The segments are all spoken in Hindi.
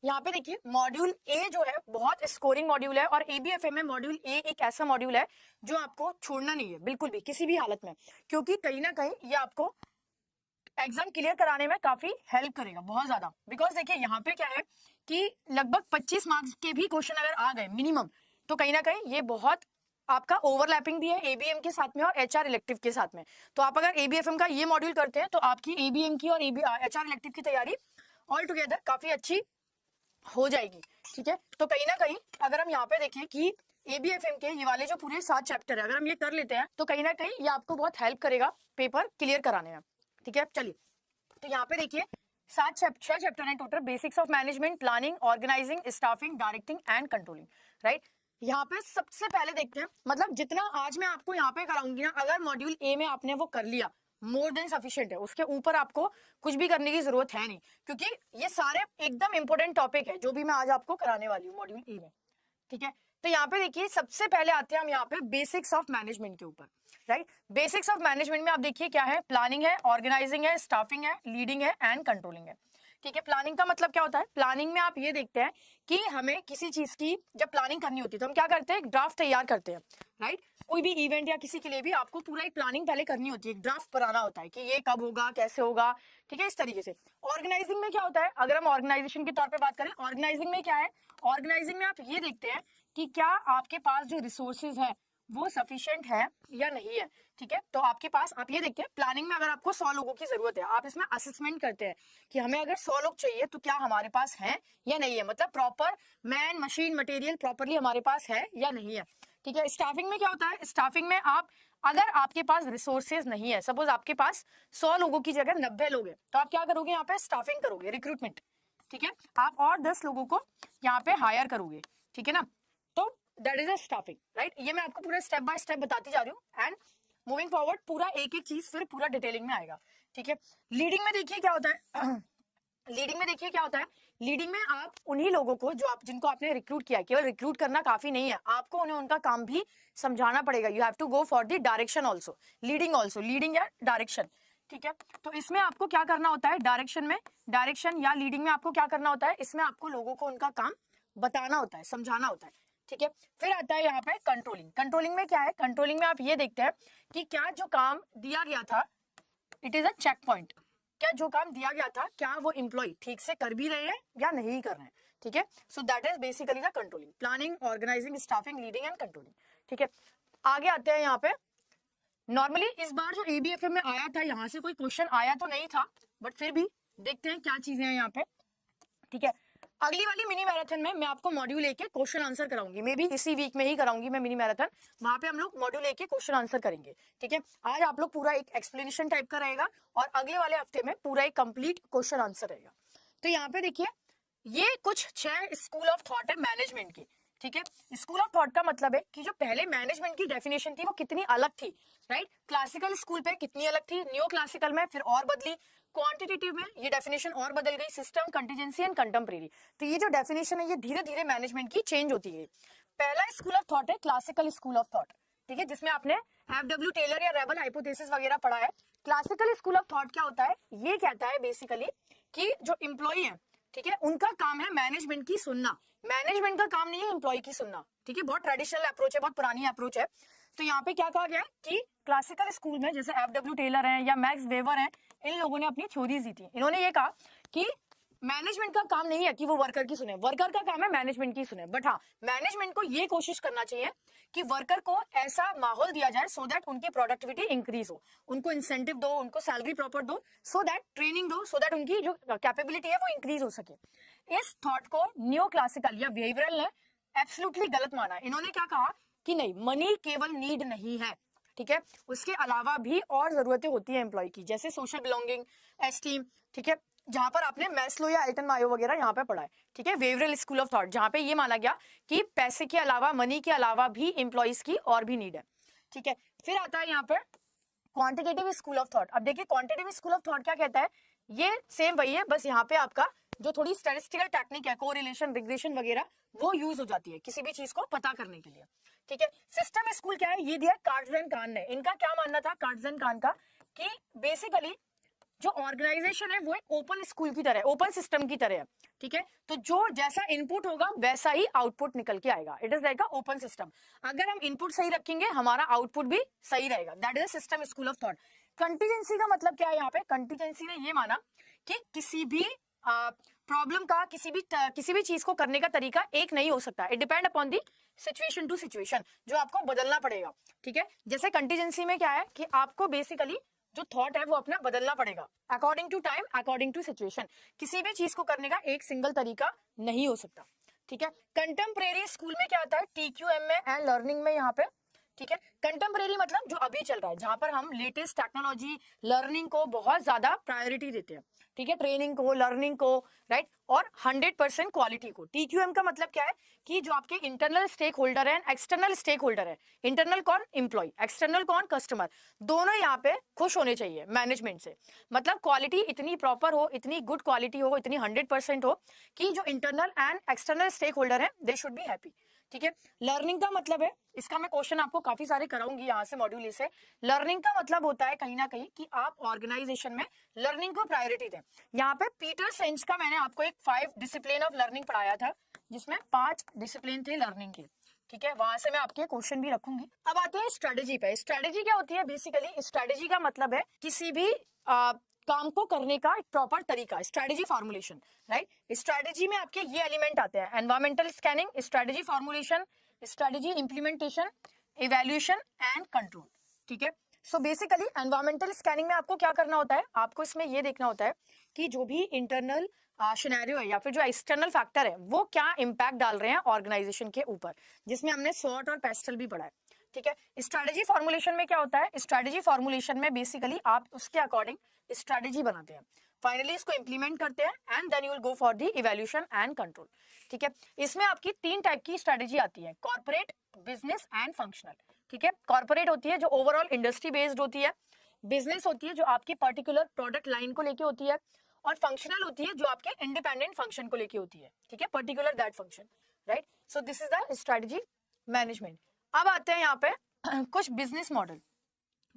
यहाँ पे देखिए मॉड्यूल ए जो है बहुत स्कोरिंग मॉड्यूल है और एबीएफएम में मॉड्यूल ए एक ऐसा मॉड्यूल है जो आपको छोड़ना नहीं है बिल्कुल भी किसी भी हालत में, क्योंकि कहीं ना कहीं ये आपको एग्जाम क्लियर कराने में काफी हेल्प करेगा बहुत ज्यादा। बिकॉज देखिए यहाँ पे क्या है कि लगभग 25 मार्क्स के भी क्वेश्चन अगर आ गए मिनिमम, तो कहीं ना कहीं ये बहुत आपका ओवरलैपिंग भी है एबीएम के साथ में और एचआर इलेक्टिव के साथ में। तो आप अगर एबीएफएम का ये मॉड्यूल करते हैं तो आपकी एबीएम की और एचआर इलेक्टिव की तैयारी ऑल टुगेदर काफी अच्छी हो जाएगी। ठीक है, तो कहीं ना कहीं अगर हम यहाँ पे देखें कि एबीएफएम के ये वाले जो पूरे 7 चैप्टर है अगर हम ये कर लेते हैं तो कहीं ना कहीं ये आपको बहुत हेल्प करेगा पेपर क्लियर कराने में। ठीक है, चलिए तो यहाँ पे देखिए 6 चैप्टर है total. Basics of management, planning, organising, staffing, directing and controlling. Right, यहाँ पे सबसे पहले देखते हैं, मतलब जितना आज मैं आपको यहाँ पे कराऊंगी ना, अगर मॉड्यूल ए में आपने वो कर लिया मोर देन सफिशिएंट है, उसके ऊपर आपको कुछ भी करने की जरूरत है नहीं, क्योंकि ये सारे एकदम इंपॉर्टेंट टॉपिक है जो भी मैं आज आपको कराने वाली हूँ मॉड्यूल ए में। ठीक है, तो यहाँ पे देखिए सबसे पहले आते हैं हम यहाँ पे बेसिक्स ऑफ मैनेजमेंट के ऊपर। राइट, बेसिक्स ऑफ मैनेजमेंट में आप देखिए क्या है, प्लानिंग है, ऑर्गेनाइजिंग है, स्टाफिंग है, लीडिंग है एंड कंट्रोलिंग है। ठीक है, प्लानिंग का मतलब क्या होता है, प्लानिंग में आप ये देखते हैं कि हमें किसी चीज की जब प्लानिंग करनी होती है तो हम क्या करते हैं, एक ड्राफ्ट तैयार करते हैं। राइट, कोई भी इवेंट या किसी के लिए भी आपको पूरा एक प्लानिंग पहले करनी होती है, एक ड्राफ्ट बनाना होता है कि ये कब होगा, कैसे होगा। ठीक है, इस तरीके से। ऑर्गेनाइजिंग में क्या होता है, अगर हम ऑर्गेनाइजेशन के तौर पे बात करें, ऑर्गेनाइजिंग में क्या है, ऑर्गेनाइजिंग में आप ये देखते हैं कि क्या आपके पास जो रिसोर्सेज है वो सफिशिएंट है या नहीं है। ठीक है, तो आपके पास आप ये देखते हैं प्लानिंग में अगर आपको 100 लोगों की जरूरत है, आप इसमें असेसमेंट करते हैं कि हमें अगर 100 लोग चाहिए तो क्या हमारे पास है या नहीं है, मतलब proper man machine material properly हमारे पास है या नहीं है। ठीक है, स्टाफिंग में क्या होता है, स्टाफिंग में आप अगर आपके पास रिसोर्सेज नहीं है, सपोज आपके पास 100 लोगों की जगह 90 लोग हैं, तो आप क्या करोगे, यहाँ पे स्टाफिंग करोगे, रिक्रूटमेंट। ठीक है, आप और 10 लोगों को यहाँ पे हायर करोगे। ठीक है ना, तो that is a staffing. Right, ये मैं आपको पूरा स्टेप बाय स्टेप बताती जा रही हूँ एंड मूविंग फॉरवर्ड पूरा एक एक चीज फिर पूरा डिटेलिंग में आएगा। ठीक है, लीडिंग में देखिए क्या होता है लीडिंग में देखिए क्या होता है, लीडिंग में आप उन्हीं लोगों को जो आप जिनको आपने रिक्रूट किया है, केवल रिक्रूट करना काफी नहीं है, आपको उन्हें उनका काम भी समझाना पड़ेगा। You have to go for the direction also, leading या डायरेक्शन। ठीक है, तो इसमें आपको क्या करना होता है, डायरेक्शन या लीडिंग में आपको क्या करना होता है, इसमें आपको लोगों को उनका काम बताना होता है, समझाना होता है। ठीक है, फिर आता है यहाँ पे कंट्रोलिंग। कंट्रोलिंग में क्या है, कंट्रोलिंग में आप ये देखते हैं कि क्या जो काम दिया गया था, it is a checkpoint, क्या जो काम दिया गया था क्या वो एम्प्लॉय ठीक से कर भी रहे हैं या नहीं कर रहे हैं। ठीक है, so that is basically the controlling, planning, organising, staffing, leading and controlling. ठीक है, आगे आते हैं यहाँ पे। नॉर्मली इस बार जो एबीएफएम में आया था, यहाँ से कोई क्वेश्चन आया तो नहीं था, बट फिर भी देखते हैं क्या चीजें हैं यहाँ पे। ठीक है, अगली वाली मिनी मैराथन में मैं आपको मॉड्यूल ए के क्वेश्चन आंसर कराऊंगी, मे बी इसी वीक में ही कराऊंगी मैं मिनी मैराथन, वहां पे हम लोग मॉड्यूल ए के क्वेश्चन आंसर करेंगे। ठीक है, आज आप लोग पूरा एक एक्सप्लेनेशन टाइप का रहेगा और अगले वाले हफ्ते में पूरा एक कंप्लीट क्वेश्चन आंसर रहेगा। तो यहाँ पे देखिए ये कुछ 6 स्कूल ऑफ थॉट है मैनेजमेंट की। ठीक है, स्कूल ऑफ थॉट का मतलब है कि जो पहले मैनेजमेंट की डेफिनेशन थी वो कितनी अलग थी। राइट, क्लासिकल स्कूल पे कितनी अलग थी, न्यू क्लासिकल में फिर और बदली, क्वांटिटेटिव में ये डेफिनेशन और बदल गई, सिस्टम, कंटीजेंसी एंड कंटेम्परेरी। तो ये जो डेफिनेशन है ये धीरे धीरे मैनेजमेंट की चेंज होती है। पहला स्कूल ऑफ थॉट है क्लासिकल स्कूल ऑफ थॉट। ठीक है, जिसमें आपने एफडब्ल्यू टेलर या रेबल हाइपोथेसिस वगैरह पढ़ा है। क्लासिकल स्कूल ऑफ थॉट क्या होता है, ये कहता है बेसिकली कि जो एम्प्लॉय है, ठीक है, उनका काम है मैनेजमेंट की सुनना, मैनेजमेंट का काम नहीं है एम्प्लॉय की सुनना। ठीक है, बहुत ट्रेडिशनल अप्रोच है, बहुत पुरानी अप्रोच है। तो यहाँ पे क्या कहा गया है कि क्लासिकल स्कूल में जैसे एफडब्ल्यू टेलर है या मैक्स वेबर है, इन लोगों ने अपनी थ्योरीज दी थी। इन्होंने ये कहा कि मैनेजमेंट का काम नहीं है कि वो वर्कर की सुने, वर्कर का काम है मैनेजमेंट की सुने। बट हाँ, मैनेजमेंट को ये कोशिश करना चाहिए कि वर्कर को ऐसा माहौल दिया जाए सो दैट उनकी प्रोडक्टिविटी इंक्रीज हो, उनको इंसेंटिव दो, उनको सैलरी प्रॉपर दो, सो दैट ट्रेनिंग दो, सो दैट उनकी जो कैपेबिलिटी है वो इंक्रीज हो सके। इस थॉट को न्यू क्लासिकल या बिहेवियरल ने एब्सोल्युटली गलत माना। इन्होंने क्या कहा कि नहीं, मनी केवल नीड नहीं है, ठीक है, उसके अलावा भी और जरूरतें होती है एम्प्लॉय की, जैसे सोशल बिलोंगिंग, एस्टीम। ठीक है, जहां पर आपने मैस्लो या एल्टन मायो वगैरह यहाँ पे पढ़ा है। ठीक है, वेवरल स्कूल ऑफ थॉट, जहां पे ये माना गया कि पैसे के अलावा, मनी के अलावा भी एम्प्लॉइज की और भी नीड है। ठीक है, फिर आता है यहाँ पे क्वांटिटेटिव स्कूल ऑफ थॉट। अब देखिए क्वांटिटेटिव स्कूल ऑफ थॉट क्या कहता है, ये सेम वही है, बस यहाँ पे आपका जो थोड़ी स्टैटिस्टिकल टेक्निक है, कोरिलेशन, रिग्रेशन वगैरह, वो यूज हो जाती है किसी भी चीज को पता करने के लिए। ठीक है, सिस्टम स्कूल क्या है, ये दिया कार्ट्ज एंड कान ने। इनका क्या मानना था कार्ट्ज एंड कान का, कि बेसिकली जो ऑर्गेनाइजेशन है वो एक ओपन स्कूल की तरह, ओपन सिस्टम की तरह है, ठीक है। तो जो जैसा इनपुट होगा वैसा ही आउटपुट निकल के आएगा। It is like a open system. अगर हम इनपुट सही रखेंगे हमारा आउटपुट भी सही रहेगा। That is a system school of thought. Contingency का मतलब क्या है यहाँ पे? कंटीजेंसी ने ये माना कि किसी भी प्रॉब्लम का, किसी भी चीज को करने का तरीका एक नहीं हो सकता। It depend upon the situation to situation, जो आपको बदलना पड़ेगा, ठीक है। जैसे कंटीजेंसी में क्या है कि आपको बेसिकली जो थॉट है वो अपना बदलना पड़ेगा according to time, according to situation. किसी भी चीज को करने का एक सिंगल तरीका नहीं हो सकता, ठीक है। कंटेम्परेरी स्कूल में क्या आता है? TQM में एंड लर्निंग में यहाँ पे, ठीक है। कंटेम्परेरी मतलब जो अभी चल रहा है, जहां पर हम लेटेस्ट टेक्नोलॉजी, लर्निंग को बहुत ज्यादा प्रायोरिटी देते हैं, ठीक है। ट्रेनिंग को, लर्निंग को, राइट, और 100% क्वालिटी को। TQM का मतलब क्या है कि जो आपके इंटरनल स्टेक होल्डर है, एक्सटर्नल स्टेक होल्डर है, इंटरनल कौन? एम्प्लॉय, एक्सटर्नल कौन? कस्टमर, दोनों यहाँ पे खुश होने चाहिए मैनेजमेंट से। मतलब क्वालिटी इतनी प्रॉपर हो, इतनी गुड क्वालिटी हो, इतनी 100% हो कि जो internal and external stakeholder है दे शुड बी हैप्पी, ठीक है। लर्निंग का मतलब है, इसका मैं क्वेश्चन आपको काफी सारे कराऊंगी यहाँ से मॉड्यूल से। लर्निंग का मतलब होता है कहीं ना कहीं कि आप ऑर्गेनाइजेशन में लर्निंग को प्रायोरिटी दें। यहाँ पे पीटर सेंच का मैंने आपको एक 5 डिसिप्लिन ऑफ लर्निंग पढ़ाया था, जिसमें 5 डिसिप्लिन थे लर्निंग के, ठीक है। वहां से मैं आपके क्वेश्चन भी रखूंगी। अब आते हैं स्ट्रेटेजी पे। स्ट्रेटेजी क्या होती है? बेसिकली स्ट्रेटेजी का मतलब है किसी भी काम को करने का एक प्रॉपर तरीका, स्ट्रेटेजी फॉर्मुलेशन, राइट। स्ट्रेटेजी में आपके ये एलिमेंट आते हैं: environmental scanning, strategy formulation, strategy implementation, evaluation and control, ठीक है। सो बेसिकली एनवायरमेंटल स्कैनिंग में आपको क्या करना होता है? आपको इसमें ये देखना होता है कि जो भी इंटरनल सिनेरियो है या फिर जो एक्सटर्नल फैक्टर है वो क्या इंपैक्ट डाल रहे हैं ऑर्गेनाइजेशन के ऊपर, जिसमें हमने स्वॉट और पेस्टल भी पढ़ा है, ठीक है। स्ट्रेटेजी फॉर्मुलेशन में क्या होता है? स्ट्रेटेजी फॉर्मुलेशन में बेसिकली आप उसके अकॉर्डिंग स्ट्रेटेजी बनाते हैं, फाइनली इसको इंप्लीमेंट करते हैं and then you will go for the evaluation and control, ठीक है। इसमें आपकी 3 टाइप की स्ट्रेटेजी आती है: कॉर्पोरेट, बिजनेस एंड फंक्शनल, ठीक है। कॉर्पोरेट होती है जो ओवरऑल इंडस्ट्री बेस्ड होती है, बिजनेस होती है जो आपकी पर्टिकुलर प्रोडक्ट लाइन को लेके होती है, और फंक्शनल होती है जो आपके इंडिपेंडेंट फंक्शन को लेके होती है, ठीक है, particular that function, right. So this is the strategy management. अब आते हैं यहाँ पे कुछ बिजनेस मॉडल,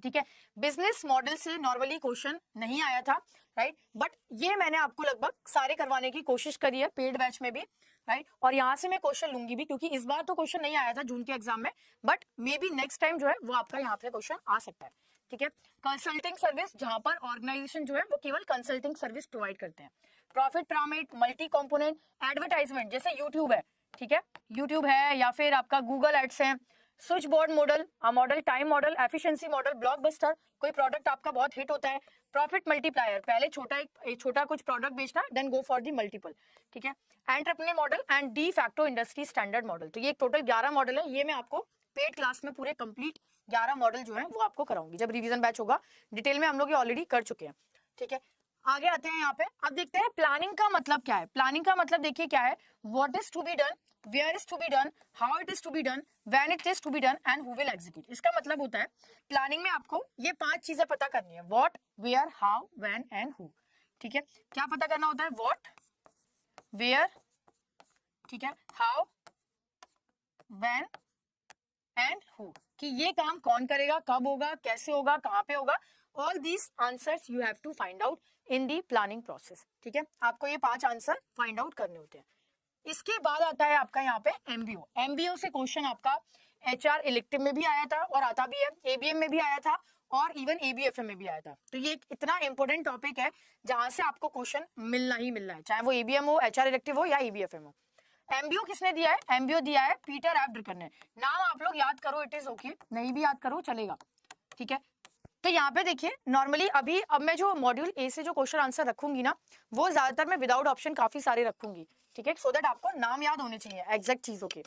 ठीक है। बिजनेस मॉडल से नॉर्मली क्वेश्चन नहीं आया था, राइट, बट ये मैंने आपको लगभग सारे करवाने की कोशिश करी है पेड बैच में भी, राइट। और यहाँ से मैं क्वेश्चन लूंगी भी, क्योंकि इस बार तो क्वेश्चन नहीं आया था जून के एग्जाम में, but may be next time जो है वो आपका यहाँ पे क्वेश्चन आ सकता है, ठीक है। कंसल्टिंग सर्विस, जहां पर ऑर्गेनाइजेशन जो है वो केवल कंसल्टिंग सर्विस प्रोवाइड करते हैं। Profit pyramid, multi component advertisement, जैसे यूट्यूब है, ठीक है, यूट्यूब है या फिर आपका गूगल एड्स है। Switch board model, model time model, efficiency model, blockbuster, कोई प्रोडक्ट आपका बहुत हिट होता है, प्रॉफिट मल्टीप्लायर, पहले छोटा कुछ प्रोडक्ट बेचना, then go for the multiple, ठीक है। Entrepreneur model and de facto industry standard model. तो ये टोटल 11 मॉडल है। ये मैं आपको पेड क्लास में पूरे कंप्लीट 11 मॉडल जो है वो आपको कराऊंगी जब रिवीजन बैच होगा। डिटेल में हम लोग ये ऑलरेडी कर चुके हैं, ठीक है। आगे आते हैं यहाँ पे। अब देखते हैं प्लानिंग का मतलब क्या है। प्लानिंग का मतलब देखिए क्या है: what is to be done, where is to be done, how it is to be done, when it is to be done and who will execute. इसका मतलब होता है प्लानिंग में आपको ये 5 चीजें पता करनी है: what, where, how, when and who, ठीक है। क्या पता करना होता है? व्हाट, वेयर, ठीक है, हाउ, व्हेन एंड हु, कि ये काम कौन करेगा, कब होगा, कैसे होगा, कहाँ पे होगा। All these answers you have to find out in the planning process, ठीक है। आपको ये 5 आंसर फाइंड आउट करने होते हैं। इसके बाद आता है आपका यहाँ पे एमबीओ। एमबीओ से क्वेश्चन आपका एचआर इलेक्टिव में भी आया था और आता भी है, एबीएम में भी आया था और इवन एबीएफएम में भी आया था। तो ये एक इतना इंपॉर्टेंट टॉपिक है जहां से आपको क्वेश्चन मिलना ही मिलना है, चाहे वो एबीएम हो, एचआर इलेक्टिव हो या एबीएफएम हो। एमबीओ किसने दिया है? एमबीओ दिया है पीटर एफ ड्रकर ने। नाम आप लोग याद करो, इट इज ओके, नहीं भी याद करो चलेगा, ठीक है। तो यहाँ पे देखिए नॉर्मली अब मैं जो मॉड्यूल ए से जो क्वेश्चन आंसर रखूंगी ना, वो ज्यादातर मैं विदाउट ऑप्शन काफी सारे रखूंगी, ठीक है, सो दैट आपको नाम याद होने चाहिए एग्जैक्ट चीजों के,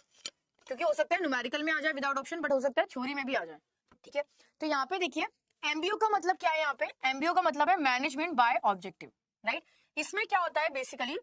क्योंकि हो सकता है न्यूमेरिकल में आ जाए विदाउट ऑप्शन, बट हो सकता है थ्योरी में भी आ जाए, ठीक है। तो यहाँ पे देखिए एमबीओ का मतलब क्या है। यहाँ पे एमबीओ का मतलब है मैनेजमेंट बाय ऑब्जेक्टिव, राइट। इसमें क्या होता है बेसिकली,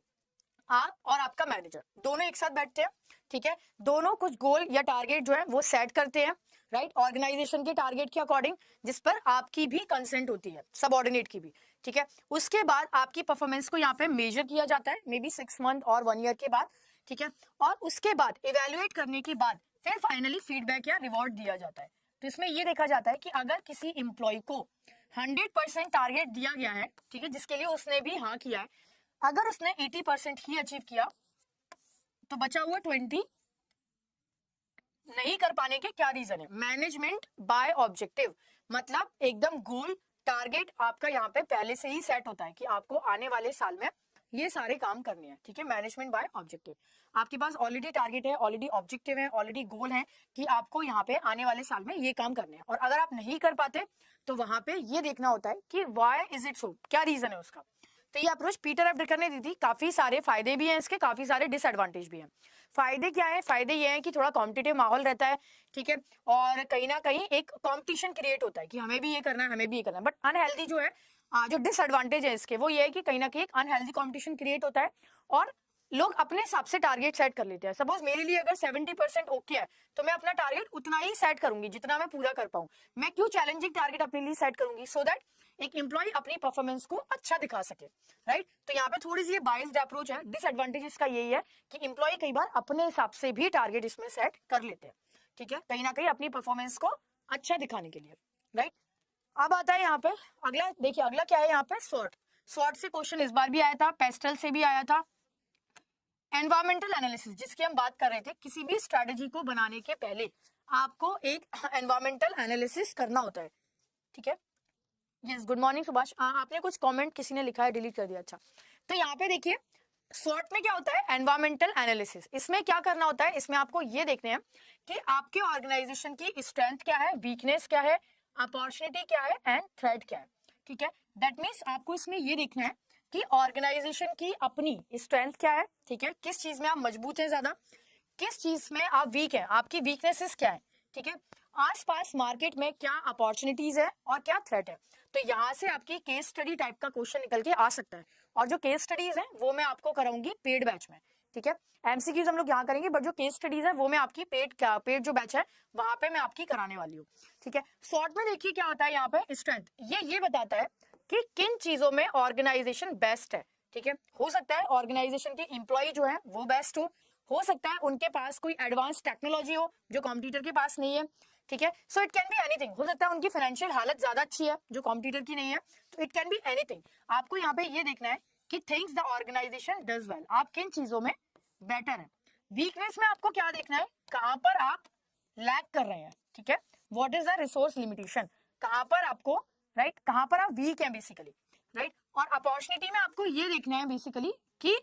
आप और आपका मैनेजर दोनों एक साथ बैठते हैं, ठीक है, दोनों कुछ गोल या टारगेट जो है वो सेट करते हैं, राइट, ऑर्गेनाइजेशन के टारगेट के अकॉर्डिंग, जिस पर आपकी भी कंसेंट होती है, सबऑर्डिनेट की भी, ठीक है। उसके बाद आपकी परफॉर्मेंस को यहाँ पे मेजर किया जाता है, मे बी 6 मंथ और 1 ईयर के बाद, ठीक है। और उसके बाद इवेल्युएट करने के बाद फिर फाइनली फीडबैक या रिवॉर्ड दिया जाता है। तो इसमें ये देखा जाता है कि अगर किसी एम्प्लॉय को 100% टारगेट दिया गया है, ठीक है, जिसके लिए उसने भी हाँ किया है, अगर उसने 80% ही अचीव किया तो बचा हुआ 20 नहीं कर पाने के क्या रीजन है? मैनेजमेंट बाय ऑब्जेक्टिव, मतलब एकदम गोल टारगेट आपका यहाँ पे पहले से ही सेट होता है कि आपको आने वाले साल में ये सारे काम करने हैं, ठीक है। मैनेजमेंट बाय ऑब्जेक्टिव, आपके पास ऑलरेडी टारगेट है, ऑलरेडी ऑब्जेक्टिव है, ऑलरेडी गोल है कि आपको यहाँ पे आने वाले साल में ये काम करने हैं, और अगर आप नहीं कर पाते तो वहां पे ये देखना होता है कि वाई इज इट सो, क्या रीजन है उसका। तो ये अप्रोच पीटर एफ ड्रकर ने दी थी। काफी सारे फायदे भी हैं इसके, काफी सारे डिसएडवांटेज भी हैं। फायदे क्या है? फायदे ये हैं कि थोड़ा कॉम्पिटिटिव माहौल रहता है, ठीक है, और कहीं ना कहीं एक कॉम्पिटिशन क्रिएट होता है कि हमें भी ये करना है, हमें भी ये करना है। बट अनहेल्दी जो है, जो डिसएडवांटेज है इसके, वो ये है कि कहीं ना कहीं एक अनहेल्दी कॉम्पिटिशन क्रिएट होता है और लोग अपने हिसाब से टारगेट सेट कर लेते हैं। सपोज मेरे लिए अगर 70% ओके है तो मैं अपना टारगेट उतना ही सेट करूंगी जितना मैं पूरा कर पाऊं। मैं क्यों चैलेंजिंग टारगेट अपने लिए सेट करूंगी? सो दैट एक एम्प्लॉय अपनी परफॉर्मेंस को अच्छा दिखा सके, राइट। तो यहाँ पे थोड़ी सी ये बाइस्ड अप्रोच है। डिसएडवांटेज इसका यही है कि एम्प्लॉय कई बार अपने हिसाब से भी टारगेट इसमें सेट कर लेते हैं, ठीक है, कहीं ना कहीं अपनी परफॉर्मेंस को अच्छा दिखाने के लिए, राइट। अब आता है यहाँ पे अगला, देखिए अगला क्या है यहाँ पे, स्वॉट। स्वॉट से क्वेश्चन इस बार भी आया था, पेस्टल से भी आया था। एनवायरमेंटल एनालिसिस, जिसकी हम बात कर रहे थे, किसी भी स्ट्रेटेजी को बनाने के पहले आपको एक एनवायरमेंटल एनालिसिस करना होता है, ठीक है। Yes, good morning Subhash. आपने कुछ कमेंट किसी ने लिखा है, डिलीट कर दिया, अच्छा। तो यहाँ पे देखिए स्वॉट में क्या होता है, एनवायरमेंटल एनालिसिस। इसमें क्या करना होता है, इसमें आपको ये देखने हैं कि आपके ऑर्गेनाइजेशन की स्ट्रेंथ क्या है, वीकनेस क्या है, अपॉर्चुनिटी क्या है एंड थ्रेट क्या है, ठीक है। दैट मीन्स आपको इसमें ये देखना है कि ऑर्गेनाइजेशन की अपनी स्ट्रेंथ क्या है, ठीक है, किस चीज में आप मजबूत है ज्यादा, किस चीज में आप वीक है, आपकी वीकनेसेस क्या है, ठीक है, आसपास मार्केट में क्या अपॉर्चुनिटीज है और क्या थ्रेट है। तो यहाँ से आपकी केस स्टडी टाइप का क्वेश्चन निकल के आ सकता है, और जो केस स्टडीज है वो मैं आपको कराऊंगी पेड बैच में, ठीक है। एमसीक्यूज हम लोग यहाँ करेंगे, बट जो केस स्टडीज है वो मैं आपकी पेड जो बैच है वहां पे मैं आपकी कराने वाली हूँ, ठीक है। शॉर्ट में देखिए क्या होता है यहाँ पे, स्ट्रेंथ ये बताता है कि किन चीजों में ऑर्गेनाइजेशन बेस्ट है, ठीक है। हो सकता है ऑर्गेनाइजेशन के एम्प्लॉय जो है वो बेस्ट हो सकता है उनके पास कोई एडवांस टेक्नोलॉजी हो जो कॉम्पिटिटर के पास नहीं है, ठीक है। So it can be anything, हो सकता है उनकी फाइनेंशियल हालत ज्यादा अच्छी है जो कॉम्पिटिटर की नहीं है, तो इट कैन बी एनीथिंग। आपको यहाँ पे ये देखना है कि things the organisation does well, आप किन चीजों में बेटर है। वीकनेस में आपको क्या देखना है, कहां पर आप लैक कर रहे हैं, ठीक है, what is the resource limitation, कहां पर आपको, राइट, कहां पर आप वीक हैं बेसिकली, राइट। और अपॉर्चुनिटी में आपको ये देखना है बेसिकली कि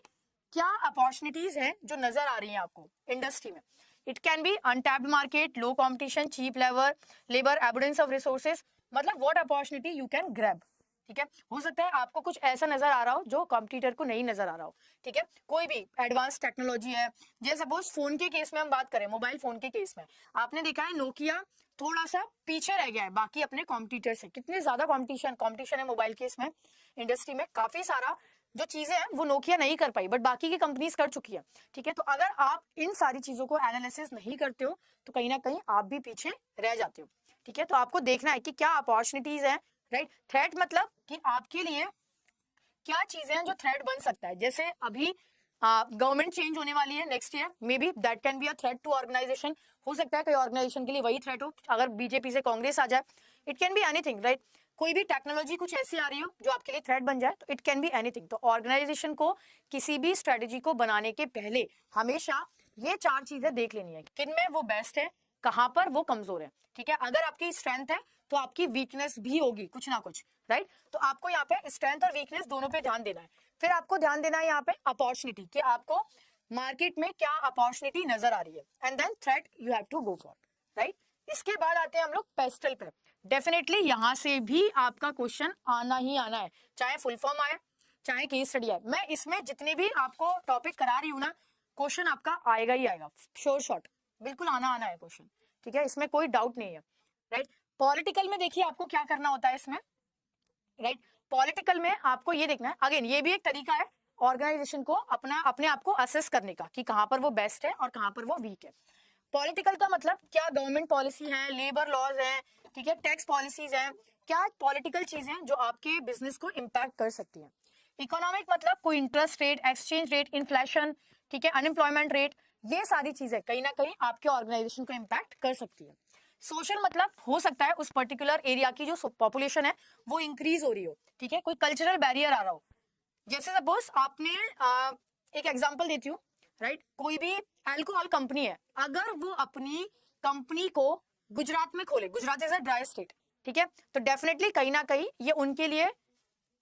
क्या अपॉर्चुनिटीज हैं जो नजर आ रही हैं आपको इंडस्ट्री में। It can be untapped market, low competition, cheap labour abundance of resources, मतलब what opportunity you can grab, ठीक है। हो सकता है आपको कुछ ऐसा नजर आ रहा हो जो कॉम्पिटिटर को नहीं नजर आ रहा हो, ठीक है। कोई भी एडवांस टेक्नोलॉजी है, जैसे सपोज फोन के केस में हम बात करें, मोबाइल फोन के केस में आपने देखा है नोकिया थोड़ा सा पीछे रह गया है बाकी अपने कॉम्पिटिटर से। कितने ज्यादा कॉम्पिटिशन है मोबाइल के इसमें इंडस्ट्री में, काफी सारा जो चीजें हैं वो नोकिया नहीं कर पाई बट बाकी की कंपनीज कर चुकी है, ठीक है। तो अगर आप इन सारी चीजों को एनालिसिस नहीं करते हो तो कहीं ना कहीं आप भी पीछे रह जाते हो, ठीक है। तो आपको देखना है कि क्या अपॉर्चुनिटीज है, राइट। थ्रेट मतलब कि आपके लिए क्या चीजें हैं जो थ्रेट बन सकता है। जैसे अभी गवर्नमेंट चेंज होने वाली है next year, maybe that can be a threat to organisation. हो सकता है कोई ऑर्गेनाइजेशन के लिए वही थ्रेट हो, अगर बीजेपी से कांग्रेस आ जाए, it can be anything, right. कोई भी टेक्नोलॉजी कुछ ऐसी आ रही हो जो आपके लिए थ्रेट बन जाए, तो इट कैन बी एनीथिंग। तो ऑर्गेनाइजेशन को किसी भी स्ट्रेटेजी को बनाने के पहले हमेशा ये 4 चीजें देख लेनी है, किन में वो बेस्ट है, कहां पर वो कमजोर है, ठीक है। अगर आपकी स्ट्रेंथ है तो आपकी वीकनेस भी होगी कुछ ना कुछ, राइट। तो आपको यहाँ पे स्ट्रेंथ और वीकनेस दोनों पे ध्यान देना है। फिर आपको ध्यान देना है यहाँ पे अपॉर्चुनिटी, कि आपको मार्केट में क्या अपॉर्चुनिटी नजर आ रही है, and then threat you have to go for, right. इसके बाद आते हैं हम लोग पेस्टल पे। डेफिनेटली यहाँ से भी आपका क्वेश्चन आना ही आना है, चाहे फुल फॉर्म आए चाहे केस स्टडी आए। मैं इसमें जितने भी आपको टॉपिक करा रही हूँ ना, क्वेश्चन आपका आएगा ही आएगा, श्योर शॉट, बिल्कुल आना आना है क्वेश्चन, ठीक है, इसमें कोई डाउट नहीं है, राइट। पॉलिटिकल में देखिए आपको क्या करना होता है इसमें, राइट। पॉलिटिकल में आपको ये देखना है, अगेन ये भी एक तरीका है ऑर्गेनाइजेशन को अपने आप को असेस करने का कि कहां पर वो बेस्ट है और कहां पर वो वीक है। पॉलिटिकल का मतलब क्या गवर्नमेंट पॉलिसी है, लेबर लॉज है, ठीक है, टैक्स पॉलिसीज है, क्या पॉलिटिकल चीजें जो आपके बिजनेस को इम्पैक्ट कर सकती हैं। इकोनॉमिक मतलब कोई interest rate, exchange rate, inflation, ठीक है, अनएम्प्लॉयमेंट रेट, ये सारी चीजें कहीं ना कहीं आपके ऑर्गेनाइजेशन को इम्पैक्ट कर सकती है। सोशल मतलब हो सकता है उस पर्टिकुलर एरिया की जो पॉपुलेशन है वो इंक्रीज हो रही हो, ठीक है, कोई कल्चरल बैरियर आ रहा हो। जैसे सपोज आपने एक एग्जांपल देती हूँ, राइट, कोई भी अल्कोहल कंपनी है, अगर वो अपनी कंपनी को गुजरात में खोले, Gujarat is a dry state, ठीक है, तो डेफिनेटली कहीं ना कहीं ये उनके लिए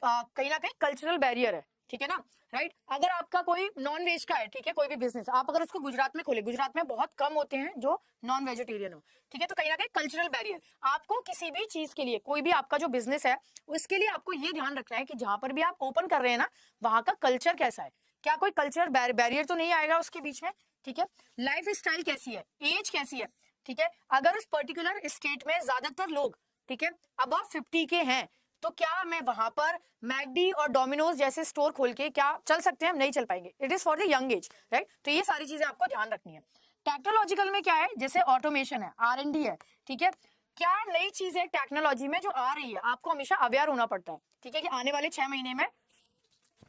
कहीं ना कहीं कल्चरल बैरियर है, ठीक है ना, राइट। अगर आपका कोई नॉन वेज का है, ठीक है, कोई भी बिजनेस आप अगर उसको गुजरात में खोले, गुजरात में बहुत कम होते हैं जो नॉन वेजिटेरियन हो, ठीक है, तो कहीं ना कहीं कल्चरल बैरियर। आपको किसी भी चीज के लिए, कोई भी आपका जो बिजनेस है उसके लिए आपको ये ध्यान रखना है कि जहां पर भी आप ओपन कर रहे हैं ना, वहां का कल्चर कैसा है, क्या कोई कल्चरल बैरियर तो नहीं आएगा उसके बीच में, ठीक है, लाइफ स्टाइल कैसी है, एज कैसी है, ठीक है, अगर उस पर्टिकुलर स्टेट में ज्यादातर लोग, ठीक है, अबव 50 के हैं, तो क्या मैं वहां पर मैकडी और डोमिनोज जैसे स्टोर खोल के क्या चल सकते हैं? हम नहीं चल पाएंगे, it is for the young age, right. तो ये सारी चीजें आपको ध्यान रखनी है। टेक्नोलॉजिकल में क्या है, जैसे ऑटोमेशन है, R&D है, ठीक है, क्या नई चीज है टेक्नोलॉजी में जो आ रही है, आपको हमेशा अवेयर होना पड़ता है, ठीक है, कि आने वाले 6 महीने में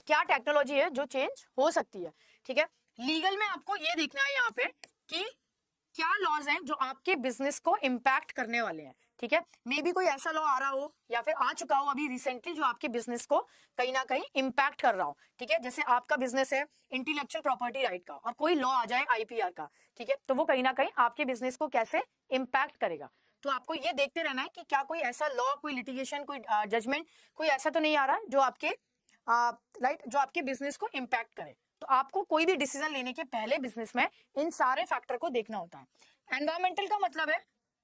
क्या टेक्नोलॉजी है जो चेंज हो सकती है, ठीक है। लीगल में आपको ये देखना है यहाँ पे कि क्या लॉज हैं जो आपके बिजनेस को इम्पैक्ट करने वाले हैं, ठीक है, मे बी कोई ऐसा लॉ आ रहा हो या फिर आ चुका हो अभी रिसेंटली जो आपके बिजनेस को कहीं ना कहीं इम्पैक्ट कर रहा हो, ठीक है, जैसे आपका बिजनेस है इंटेलेक्चुअल प्रॉपर्टी राइट का और कोई लॉ आ जाए IPR का, ठीक है, तो वो कहीं ना कहीं आपके बिजनेस को कैसे इम्पैक्ट करेगा। तो आपको ये देखते रहना है कि क्या कोई ऐसा लॉ, कोई लिटिगेशन, कोई जजमेंट, कोई ऐसा तो नहीं आ रहा है जो आपके राइट जो आपके बिजनेस को इम्पैक्ट करे। तो आपको कोई भी डिसीजन लेने के पहले बिजनेस में इन सारे फैक्टर को देखना होता है। एनवायरमेंटल का मतलब है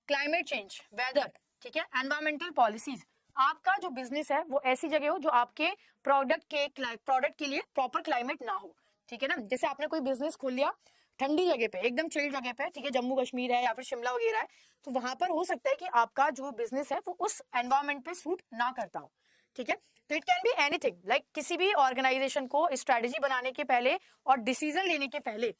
क्लाइमेट चेंज, वेदर, ठीक है, एनवायरमेंटल पॉलिसीज। आपका जो बिजनेस है वो ऐसी जगह हो जो आपके प्रोडक्ट के लिए प्रॉपर क्लाइमेट ना हो, ठीक है ना। जैसे आपने कोई बिजनेस खोल लिया ठंडी जगह पे, एकदम चिल्ड जगह पे, ठीक है, जम्मू कश्मीर है या फिर शिमला वगैरह है, तो वहां पर हो सकता है कि आपका जो बिजनेस है वो उस एनवायरमेंट पे सूट ना करता हो, ठीक है। तो it can be anything, like किसी भी ऑर्गेनाइजेशन को स्ट्रेटेजी बनाने के पहले और डिसीजन लेने के पहले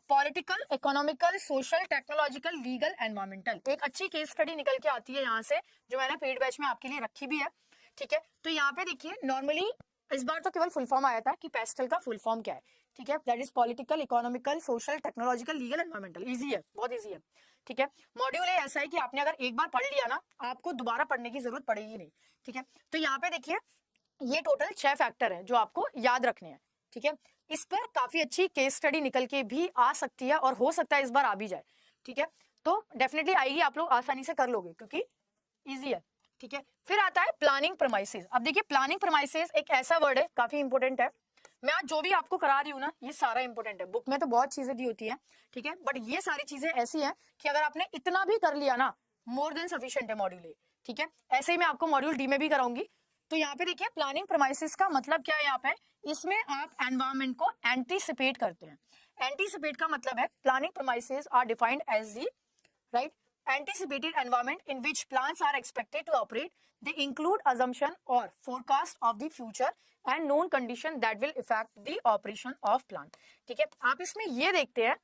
political, economical, social, technological, legal, environmental, एक अच्छी केस स्टडी निकल के आती है यहाँ से जो मैंने पेड बैच में आपके लिए रखी भी है, ठीक है। तो यहाँ पे देखिए नॉर्मली इस बार तो केवल फुल फॉर्म आया था कि पेस्टल का फुल फॉर्म क्या है, ठीक है, that is political, economical, social, technological, legal, environmental. Easy है, बहुत इजी है, ठीक है। मॉड्यूल ए ऐसा है कि आपने अगर एक बार पढ़ लिया ना, आपको दोबारा पढ़ने की जरूरत पड़ेगी नहीं, ठीक है। तो यहाँ पे देखिए ये टोटल 6 फैक्टर है जो आपको याद रखने हैं, ठीक है। इस पर काफी अच्छी केस स्टडी निकल के भी आ सकती है और हो सकता है इस बार आ भी जाए, ठीक है। तो डेफिनेटली आएगी, आप लोग आसानी से कर लोगे क्योंकि इजी है, ठीक है। फिर आता है प्लानिंग प्रेमाइसेस। अब देखिए प्लानिंग प्रेमाइसेस एक ऐसा वर्ड है, काफी इंपोर्टेंट है। मैं आज जो भी आपको करा रही हूँ ना, ये सारा इंपोर्टेंट है। बुक में तो बहुत चीजें दी होती है, ठीक है, बट ये सारी चीजें ऐसी है कि अगर आपने इतना भी कर लिया ना, मोर देन सफिशिएंट है मॉड्यूल ए, ठीक है। ऐसे ही मैं आपको मॉड्यूल डी में भी कराऊंगी। तो यहाँ पे देखिए प्लानिंग प्रेमाइसेस का मतलब क्या है, यहाँ पे इसमें आप एनवायरमेंट को एंटीसिपेट करते हैं। एंटीसिपेट का मतलब है planning premises are defined as the right anticipated environment in which plants are expected to operate. They include assumption or forecast of the future and known condition that will affect the operation of plant, ठीक है। आप इसमें ये देखते हैं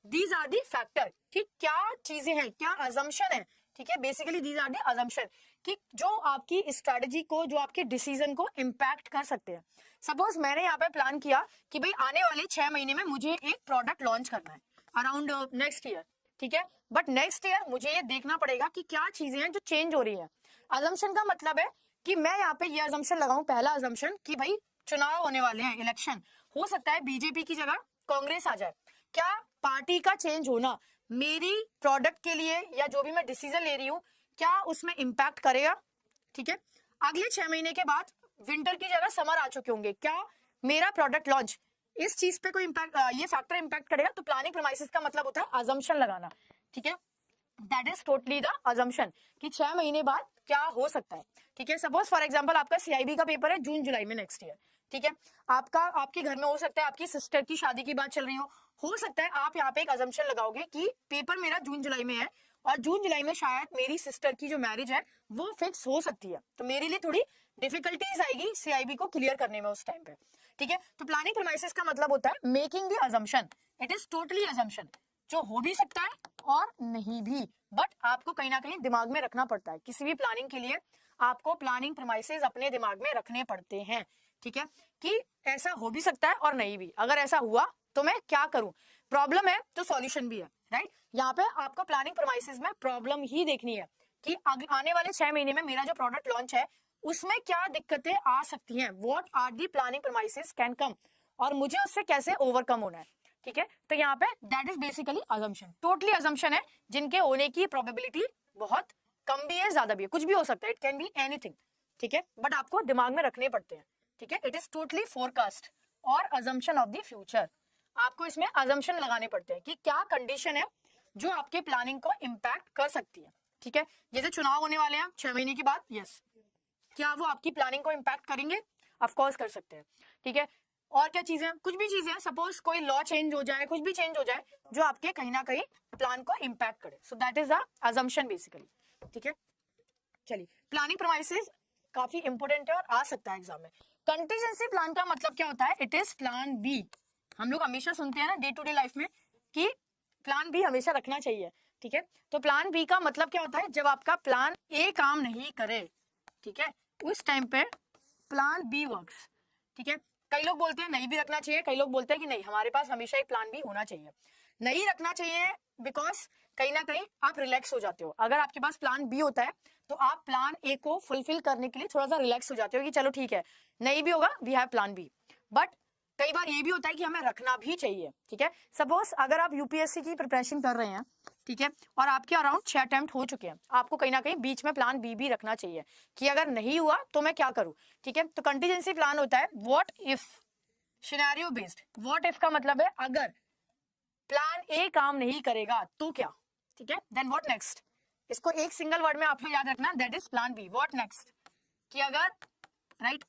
these are the factor कि क्या चीजें हैं, क्या assumption है, ठीक है, basically these are the assumption कि जो आपकी स्ट्रेटेजी को, जो आपके डिसीजन को इम्पैक्ट कर सकते हैं। सपोज मैंने यहाँ पे प्लान किया कि भाई आने वाले 6 महीने में मुझे एक प्रोडक्ट लॉन्च करना है अराउंड नेक्स्ट ईयर, ठीक है, बट नेक्स्ट ईयर मुझे ये देखना पड़ेगा कि क्या चीजें हैं जो चेंज हो रही है। अजम्पशन का मतलब है कि मैं यहाँ पे ये अजम्पशन लगाऊं, पहला अजम्पशन कि भाई चुनाव होने वाले हैं, इलेक्शन, हो सकता है बीजेपी की जगह कांग्रेस आ जाए। क्या पार्टी का चेंज होना मेरी प्रोडक्ट के लिए या जो भी मैं डिसीजन ले रही हूँ क्या उसमें इम्पैक्ट करेगा, ठीक है। अगले 6 महीने के बाद विंटर की जगह समर आ चुके होंगे, क्या मेरा प्रोडक्ट लॉन्च इस चीज पे कोई इम्पैक्ट, ये फैक्टर इम्पैक्ट करेगा। तो प्लानिंग प्रेमाइसेस का मतलब होता है अजम्पशन लगाना, ठीक है, that is totally the assumption कि 6 महीने बाद क्या हो सकता है, ठीक है। सपोज फॉर एग्जांपल आपका CIB का पेपर है जून जुलाई में नेक्स्ट ईयर, ठीक है, आपके घर में हो सकता है आपकी सिस्टर की शादी की बात चल रही हो सकता है आप यहाँ पे एक अजम्पशन लगाओगे कि पेपर मेरा जून जुलाई में है और जून जुलाई में शायद मेरी सिस्टर की जो मैरिज है वो फिक्स हो सकती है, तो मेरे लिए थोड़ी डिफिकल्टीज आएगी CIB को क्लियर करने में उस टाइम पे, ठीक है। तो प्लानिंग प्रेमाइसेस का मतलब होता है making the assumption, it is totally assumption जो हो भी सकता है और नहीं भी, बट आपको कहीं ना कहीं दिमाग में रखना पड़ता है। किसी भी प्लानिंग के लिए आपको प्लानिंग प्रेमाइसेस अपने दिमाग में रखने पड़ते हैं, ठीक है, कि ऐसा हो भी सकता है और नहीं भी। अगर ऐसा हुआ तो मैं क्या करूं, प्रॉब्लम है तो सॉल्यूशन भी है, राइट। यहाँ पे आपको प्लानिंग प्रोमाइसेस में प्रॉब्लम ही देखनी है कि आने वाले 6 महीने में मेरा जो प्रोडक्ट लॉन्च है उसमें क्या दिक्कतें आ सकती हैं, what are the planning promises can come, और मुझे उससे कैसे ओवरकम होना है। ठीक है, तो यहाँ पे that is basically assumption, totally assumption है, जिनके होने की प्रोबेबिलिटी बहुत कम भी है, ज्यादा भी है, कुछ भी हो सकता है, इट कैन बी एनीथिंग। ठीक है, बट आपको दिमाग में रखने पड़ते हैं। ठीक है, इट इज टोटली फोरकास्ट और अजम्पशन ऑफ द फ्यूचर। आपको इसमें अजम्पशन लगाने पड़ते हैं कि क्या कंडीशन है जो आपके प्लानिंग को इम्पैक्ट कर सकती है। ठीक है, जैसे चुनाव होने वाले हैं 6 महीने के बाद, यस, क्या वो आपकी प्लानिंग को इम्पैक्ट करेंगे? ऑफ कोर्स कर सकते हैं। ठीक है, और क्या चीजें, कुछ भी चीजें, सपोज कोई लॉ चेंज हो जाए, कुछ भी चेंज हो जाए जो आपके कहीं ना कहीं प्लान को इम्पैक्ट करे, सो that is the assumption basically. ठीक है, चलिए, प्लानिंग प्रोमाइसेस काफी इंपोर्टेंट है और आ सकता है एग्जाम में। कंटीजेंसी प्लान का मतलब क्या होता है? It is plan B. हम लोग हमेशा सुनते हैं ना डे टू डे लाइफ में कि प्लान बी हमेशा रखना चाहिए। ठीक है, तो प्लान बी का मतलब क्या होता है? जब आपका प्लान ए काम नहीं करे, ठीक है, उस टाइम पे प्लान बी वर्क्स। ठीक है, कई लोग बोलते हैं नहीं भी रखना चाहिए, कई लोग बोलते हैं कि नहीं, हमारे पास हमेशा एक प्लान बी होना चाहिए। नहीं रखना चाहिए बिकॉज कहीं ना कहीं आप रिलैक्स हो जाते हो। अगर आपके पास प्लान बी होता है तो आप प्लान ए को फुलफिल करने के लिए थोड़ा सा रिलैक्स हो जाते हो कि चलो ठीक है, नहीं भी होगा, we have plan B. But कई बार ये भी होता है कि हमें रखना भी चाहिए। ठीक है, सपोज अगर आप यूपीएससी की प्रिपरेशन कर रहे हैं, ठीक है, और आपके अराउंड 6 अटेम्प्ट हो चुके हैं, आपको कहीं ना कहीं बीच में प्लान बी भी रखना चाहिए कि अगर नहीं हुआ तो मैं क्या करूं। ठीक है, तो कंटीजेंसी प्लान होता है what if, scenario based. What if का मतलब है अगर प्लान ए काम नहीं करेगा तो क्या। ठीक है, देन व्हाट नेक्स्ट, इसको एक सिंगल वर्ड में आपको याद रखना, that is plan B. What next, कि अगर राइट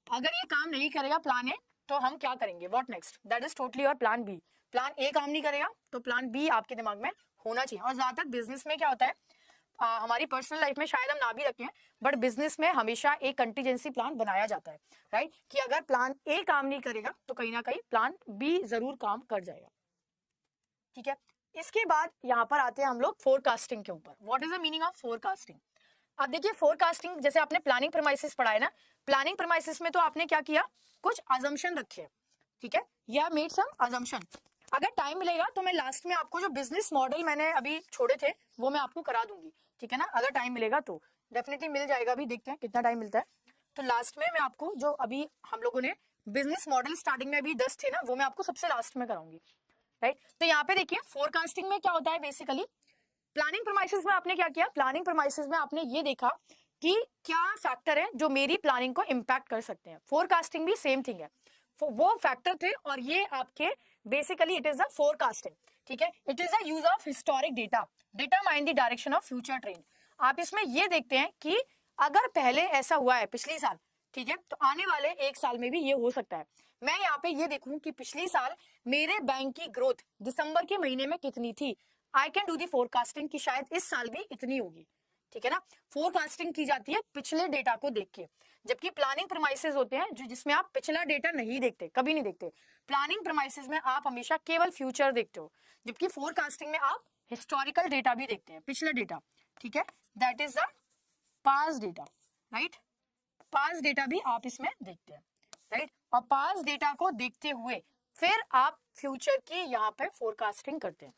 अगर ये काम नहीं करेगा प्लान ए तो हम क्या करेंगे, what next, that is totally your plan B. Plan A काम नहीं करेगा तो प्लान बी आपके दिमाग में होना चाहिए। और ज्यादातर बिजनेस में क्या होता है, हमारी पर्सनल लाइफ में शायद हम ना भी रखें, बट बिजनेस में हमेशा एक कंटीजेंसी प्लान बनाया जाता है, राइट, कि अगर प्लान ए काम नहीं करेगा तो कहीं ना कहीं प्लान बी जरूर काम कर जाएगा। ठीक है, इसके बाद यहाँ पर आते हैं हम लोग फोरकास्टिंग के ऊपर। What is the meaning of forecasting? अब देखिए, फोरकास्टिंग जैसे आपने प्लानिंग प्रोमाइसेस पढ़ा है ना, प्लानिंग प्रोमाइसेस में तो आपने क्या किया, कुछ अजम्पशन रखे। ठीक है, या मेड सम अजम्पशन। अगर टाइम मिलेगा तो मैं लास्ट में आपको जो बिजनेस मॉडल मैंने अभी छोड़े थे वो मैं आपको करा दूंगी। ठीक है ना, अगर टाइम मिलेगा तो डेफिनेटली मिल जाएगा, अभी देखते हैं कितना टाइम मिलता है। तो लास्ट में मैं आपको जो अभी हम लोगों ने बिजनेस मॉडल स्टार्टिंग में अभी 10 थे ना, वो मैं आपको सबसे लास्ट में कराऊंगी। राइट, तो यहाँ पे देखिए फोरकास्टिंग में क्या होता है बेसिकली, प्लानिंग प्रोमाइसेस में आपने क्या किया, प्लानिंग प्रोमाइसेस में आपने ये देखा कि क्या फैक्टर है जो मेरी प्लानिंग को इम्पैक्ट कर सकते हैं। फोरकास्टिंग भी सेम थिंग है, वो फैक्टर थे और ये आपके basically it is the forecasting. ठीक है, it is the use of historic data determine the direction of future trend. आप इसमें ये देखते हैं कि अगर पहले ऐसा हुआ है पिछली साल, ठीक है, तो आने वाले 1 साल में भी ये हो सकता है। मैं यहाँ पे ये देखूं कि पिछली साल मेरे बैंक की ग्रोथ दिसंबर के महीने में कितनी थी, I can do the forecasting कि शायद इस साल भी इतनी होगी। ठीक है ना, फोरकास्टिंग की जाती है पिछले डेटा को देख के, जबकि प्लानिंग प्रोमाइसेस होते हैं जो जिसमें आप पिछला डेटा नहीं देखते, कभी नहीं देखते। प्लानिंग प्रोमाइसेस में आप हमेशा केवल फ्यूचर देखते हो, जबकि फोरकास्टिंग में आप हिस्टोरिकल डेटा भी देखते हैं, पिछले डेटा। ठीक है, that is the past data, right, past data भी आप इसमें देखते हैं, राइट, और पास्ट डेटा को देखते हुए फिर आप फ्यूचर की यहाँ पे फोरकास्टिंग करते हैं।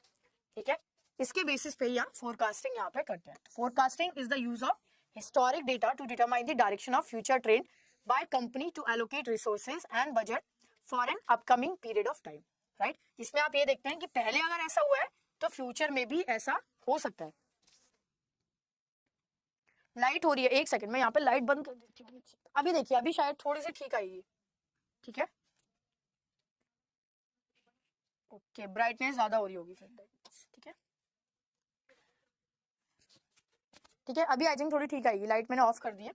ठीक है, इसके बेसिस पे ही आप फोरकास्टिंग यहाँ पे करते हैं। Forecasting is the use of historic data to determine the direction of future trend by company to allocate resources and budget for an upcoming period of time. Right, इसमें आप ये देखते हैं कि पहले अगर ऐसा हुआ है तो फ्यूचर में भी ऐसा हो सकता है। लाइट हो रही है, एक सेकंड, मैं यहाँ पे लाइट बंद कर देती हूँ। अभी देखिए, अभी शायद थोड़ी सी ठीक आएगी। ठीक है, ओके, ब्राइटनेस ज्यादा हो रही होगी फिर। ठीक है, ठीक है, अभी आई थिंक थोड़ी ठीक आएगी, लाइट मैंने ऑफ कर दी है।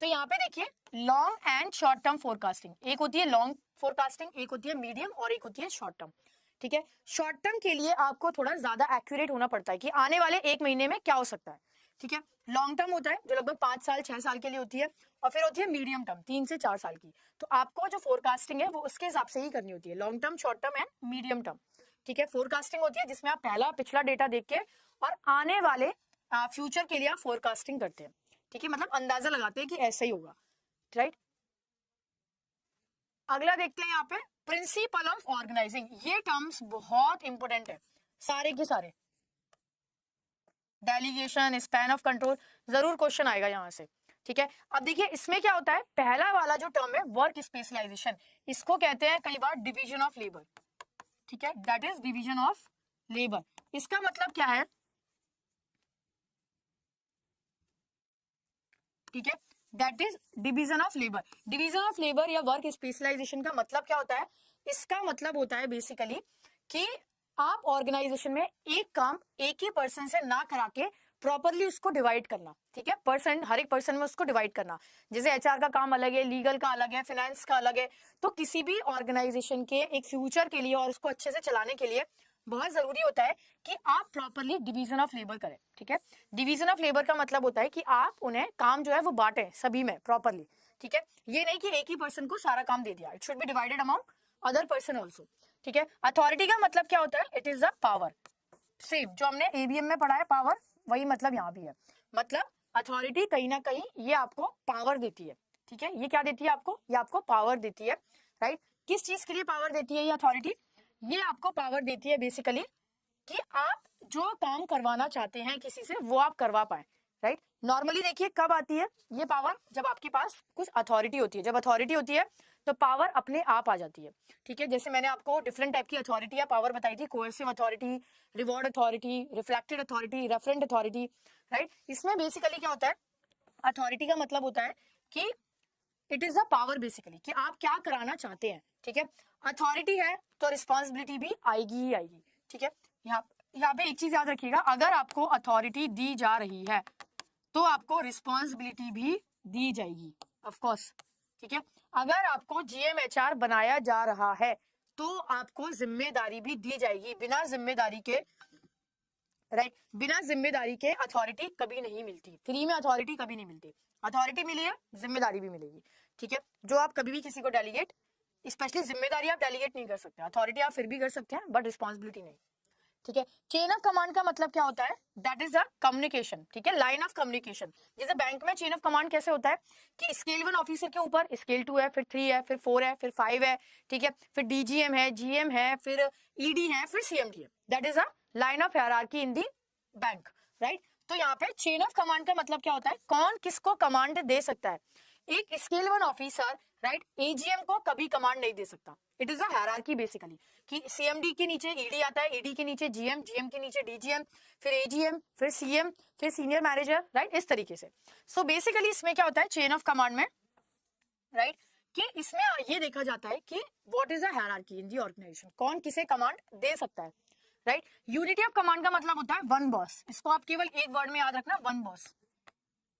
तो यहाँ पे देखिए, long and short term forecasting, एक होती है लॉन्ग फोरकास्टिंग, एक होती है मीडियम और एक होती है शॉर्ट टर्म। ठीक है, शॉर्ट टर्म के लिए आपको थोड़ा ज्यादा एक्यूरेट होना पड़ता है कि आने वाले 1 महीने में क्या हो सकता है। ठीक है, लॉन्ग टर्म होता है जो लगभग 5 साल 6 साल के लिए होती है, और फिर होती है मीडियम टर्म 3 से 4 साल की। तो आपको जो फोरकास्टिंग है वो उसके हिसाब से ही करनी होती है, long term, short term and medium term. ठीक है, फोरकास्टिंग होती है जिसमें आप पहला पिछला डेटा देख के और आने वाले फ्यूचर के लिए आप फोरकास्टिंग करते हैं। ठीक है, मतलब अंदाजा लगाते हैं कि ऐसा ही होगा, राइट। अगला देखते हैं यहाँ पे प्रिंसिपल ऑफ ऑर्गेनाइजिंग, ये टर्म्स बहुत इंपॉर्टेंट है। सारे के सारे, डेलीगेशन, स्पैन ऑफ कंट्रोल, जरूर क्वेश्चन आएगा यहाँ से, ठीक है। अब देखिए इसमें क्या होता है, पहला वाला जो टर्म है वर्क स्पेशलाइजेशन, इसको कहते हैं कई बार डिवीजन ऑफ लेबर, ठीक है, that is division of labour. इसका मतलब क्या है, ठीक है, that is division of labour. Division of labour या वर्क स्पेशलाइजेशन का मतलब क्या होता है, इसका मतलब होता है बेसिकली कि आप ऑर्गेनाइजेशन में एक काम एक ही पर्सन से ना करा के प्रॉपरली उसको डिवाइड करना, ठीक है, पर्सन, हर एक पर्सन में उसको डिवाइड करना। जैसे एचआर का काम अलग है, लीगल का अलग है, फाइनेंस का अलग है। तो किसी भी ऑर्गेनाइजेशन के एक फ्यूचर के लिए और उसको अच्छे से चलाने के लिए बहुत जरूरी होता है कि आप प्रॉपरली डिवीजन ऑफ लेबर करें, ठीक है। डिवीजन ऑफ लेबर का मतलब होता है कि आप उन्हें काम जो है वो बांटें सभी में प्रॉपरली, ठीक है। ये नहीं कि एक ही पर्सन को सारा काम दे दिया, it should be divided among other person also, ठीक है। अथॉरिटी का मतलब क्या होता है, it is a power, same जो हमने एबीएम में पढ़ा है पावर, वही मतलब यहाँ भी है। मतलब अथॉरिटी कहीं ना कहीं ये आपको पावर देती है, ठीक है। ये क्या देती है आपको, ये आपको पावर देती है, राइट। किस चीज के लिए पावर देती है ये अथॉरिटी, ये आपको पावर देती है बेसिकली कि आप जो काम करवाना चाहते हैं किसी से वो आप करवा पाए, राइट। नॉर्मली देखिए कब आती है ये पावर, जब आपके पास कुछ अथॉरिटी होती है। जब अथॉरिटी होती है तो पावर अपने आप आ जाती है, ठीक है। जैसे मैंने आपको डिफरेंट टाइप की अथॉरिटी या पावर बताई थी, cohesive authority, reward authority, reflected authority, referent authority, right. इसमें बेसिकली क्या होता है, अथॉरिटी का मतलब होता है कि it is a power basically कि आप क्या कराना चाहते हैं, ठीक है। अथॉरिटी है तो रिस्पॉन्सिबिलिटी भी आएगी ही आएगी, ठीक है। यहाँ पे एक चीज याद रखिएगा, अगर आपको अथॉरिटी दी जा रही है तो आपको रिस्पॉन्सिबिलिटी भी दी जाएगी, ऑफ कोर्स, ठीक है। अगर आपको जीएमएचआर बनाया जा रहा है तो आपको जिम्मेदारी भी दी जाएगी। बिना जिम्मेदारी के, राइट, बिना जिम्मेदारी के अथॉरिटी कभी नहीं मिलती, फ्री में अथॉरिटी कभी नहीं मिलती। अथॉरिटी मिली है, जिम्मेदारी भी मिलेगी, ठीक है। जो आप कभी भी किसी को डेलीगेट, स्पेशली जिम्मेदारी आप डेलीगेट नहीं कर सकते, अथॉरिटी आप फिर भी कर सकते हैं बट रिस्पॉन्सिबिलिटी नहीं, ठीक है। चेन ऑफ कमांड का मतलब क्या होता है, दैट इज अ कम्युनिकेशन, ठीक है, लाइन ऑफ कम्युनिकेशन। जैसे बैंक में चेन ऑफ कमांड कैसे होता है कि स्केल 1 ऑफिसर के ऊपर स्केल 2 है, फिर 3 है, फिर 4 है, फिर 5 है, ठीक है, फिर डीजीएम है, जीएम है, फिर ईडी है, फिर सीएमडी है। That is a line of hierarchy in the bank, right. तो यहाँ पे चेन ऑफ कमांड का मतलब क्या होता है, कौन किसको कमांड दे सकता है। एक स्केल 1 ऑफिसर, राइट, एजीएम को कभी कमांड नहीं दे सकता। It is a hierarchy basically कि सीएमडी के नीचे ईडी आता है, ईडी के नीचे जीएम, जीएम के नीचे डीजीएम, फिर एजीएम, फिर सीएम, फिर सीनियर मैनेजर, राइट, इस तरीके से। सो बेसिकली इसमें क्या होता है चेन ऑफ कमांड में, राइट, कि इसमें ये देखा जाता है कि what is a hierarchy in the organisation, कौन किसे कमांड दे सकता है, राइट। यूनिटी ऑफ कमांड का मतलब होता है वन बॉस। इसको आप केवल एक वर्ड में याद रखना, वन बॉस।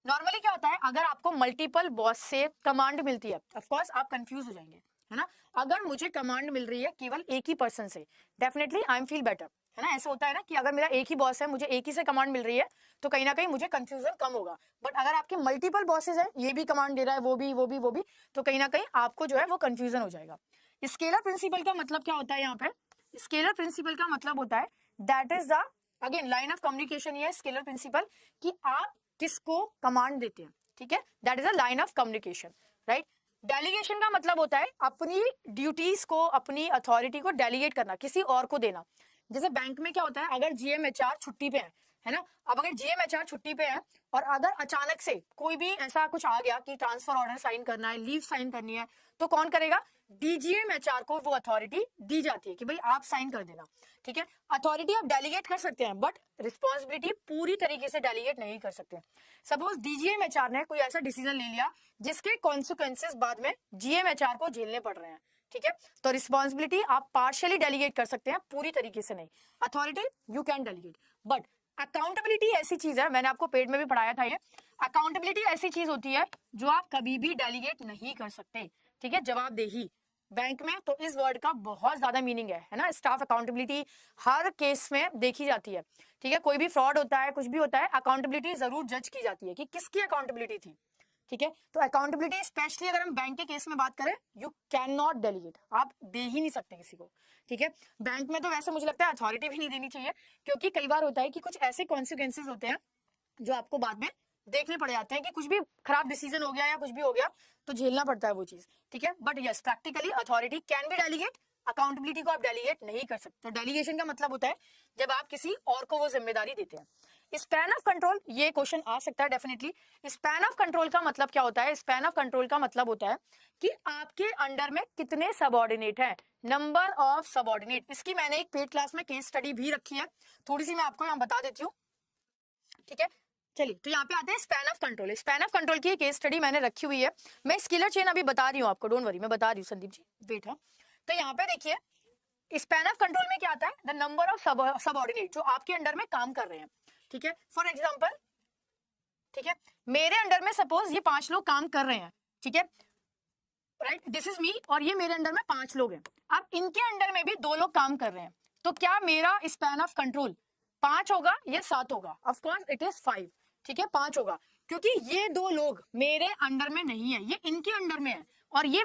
नॉर्मली क्या होता है, अगर आपको मल्टीपल बॉस से कमांड मिलती है, ऑफ कोर्स आप कंफ्यूज हो जाएंगे, है ना। अगर मुझे कमांड मिल रही है केवल एक ही पर्सन से, definitely I am feel better, है ना। ऐसा होता है ना कि अगर मेरा एक ही बॉस है, मुझे एक ही से कमांड मिल रही है, तो कहीं ना कहीं मुझे कंफ्यूजन कम होगा। बट अगर आपके मल्टीपल बॉसेस है, ये भी कमांड दे रहा है, वो भी वो भी वो भी, तो कहीं ना कहीं आपको जो है वो कंफ्यूजन हो जाएगा। स्केलर प्रिंसिपल का मतलब क्या होता है यहाँ पे, स्केलर प्रिंसिपल का मतलब होता है that is the again line of communication. ये स्केलर प्रिंसिपल कि आप किसको कमांड देते हैं, ठीक है, that is a line of communication, right. Delegation का मतलब होता है अपनी ड्यूटीज को, अपनी अथॉरिटी को डेलीगेट करना, किसी और को देना। जैसे बैंक में क्या होता है, अगर जीएमएचआर छुट्टी पे है ना, अब अगर जीएमएचआर छुट्टी पे है और अगर अचानक से कोई भी ऐसा कुछ आ गया कि ट्रांसफर ऑर्डर साइन करना है, लीव साइन करनी है, तो कौन करेगा, डीजीएमएचआर को वो अथॉरिटी दी जाती है कि भाई आप साइन कर देना, ठीक है। अथॉरिटी आप डेलीगेट कर सकते हैं बट रिस्पॉन्सिबिलिटी पूरी तरीके से डेलीगेट नहीं कर सकते। सपोज डीजीएमएचआर ने कोई ऐसा डिसीजन ले लिया जिसके कॉन्सिक्वेंसेस बाद में जीएमएचआर को झेलने पड़ रहे हैं, ठीक है, तो रिस्पॉन्सिबिलिटी आप पार्शियली डेलीगेट कर सकते हैं, पूरी तरीके से नहीं। Authority you can delegate, but accountability ऐसी चीज है, मैंने आपको पेड में भी पढ़ाया था ये, अकाउंटेबिलिटी ऐसी चीज होती है जो आप कभी भी डेलीगेट नहीं कर सकते, ठीक है। जवाबदेही बैंक में तो इस वर्ड का बहुत ज्यादा मीनिंग है ना। स्टाफ अकाउंटेबिलिटी हर केस में देखी जाती है, ठीक है। कोई भी फ्रॉड होता है, कुछ भी होता है, अकाउंटेबिलिटी जरूर जज की जाती है कि किसकी अकाउंटेबिलिटी थी, ठीक है। तो अकाउंटेबिलिटी स्पेशली अगर हम बैंक के केस में बात करें, यू कैन नॉट डेलीगेट, आप दे ही नहीं सकते किसी को, ठीक है। बैंक में तो वैसे मुझे लगता है अथॉरिटी भी नहीं देनी चाहिए, क्योंकि कई बार होता है कि कुछ ऐसे कॉन्सिक्वेंसेज होते हैं जो आपको बाद में देखने पड़ जाते हैं कि कुछ भी खराब डिसीजन हो गया या कुछ भी हो गया तो झेलना पड़ता है वो चीज, ठीक है। But yes practically authority can be delegate accountability को आप डेलीगेट नहीं कर सकते। डेलीगेशन का मतलब होता है जब आप किसी और को वो जिम्मेदारी देते हैं। स्पैन ऑफ कंट्रोल, ये क्वेश्चन आ सकता है डेफिनेटली। स्पैन ऑफ कंट्रोल का मतलब क्या होता है? स्पैन ऑफ कंट्रोल का मतलब होता है कि आपके अंडर में कितने सबऑर्डिनेट हैं, नंबर ऑफ सबऑर्डिनेट। इसकी मैंने एक पेड क्लास में केस स्टडी भी रखी है, थोड़ी सी मैं आपको यहाँ बता देती हूँ, ठीक है। चलिए, तो यहाँ पे आते हैं span of control. Span of control की केस स्टडी मैंने रखी हुई है, मैं स्केलर चेन अभी बता रही हूँ आपको, डोंट वरी, मैं बता रही हूँ संदीप जी, वेट है। तो यहाँ पे देखिए, स्पैन ऑफ कंट्रोल में क्या आता है? द नंबर ऑफ सबऑर्डिनेट जो आपके अंडर में काम कर रहे हैं, ठीक है। फॉर एग्जांपल, ठीक है, मेरे अंडर में सपोज ये 5 लोग काम कर रहे हैं, ठीक है, राइट, दिस इज मी, और ये मेरे अंडर में 5 लोग हैं। अब इनके अंडर में भी 2 लोग काम कर रहे हैं, तो क्या मेरा स्पैन ऑफ कंट्रोल 5 होगा या 7 होगा? ऑफ कोर्स इट इज 5, ठीक है, 5 होगा, क्योंकि ये 2 लोग मेरे अंडर में नहीं है, ये इनके अंडर में है, और ये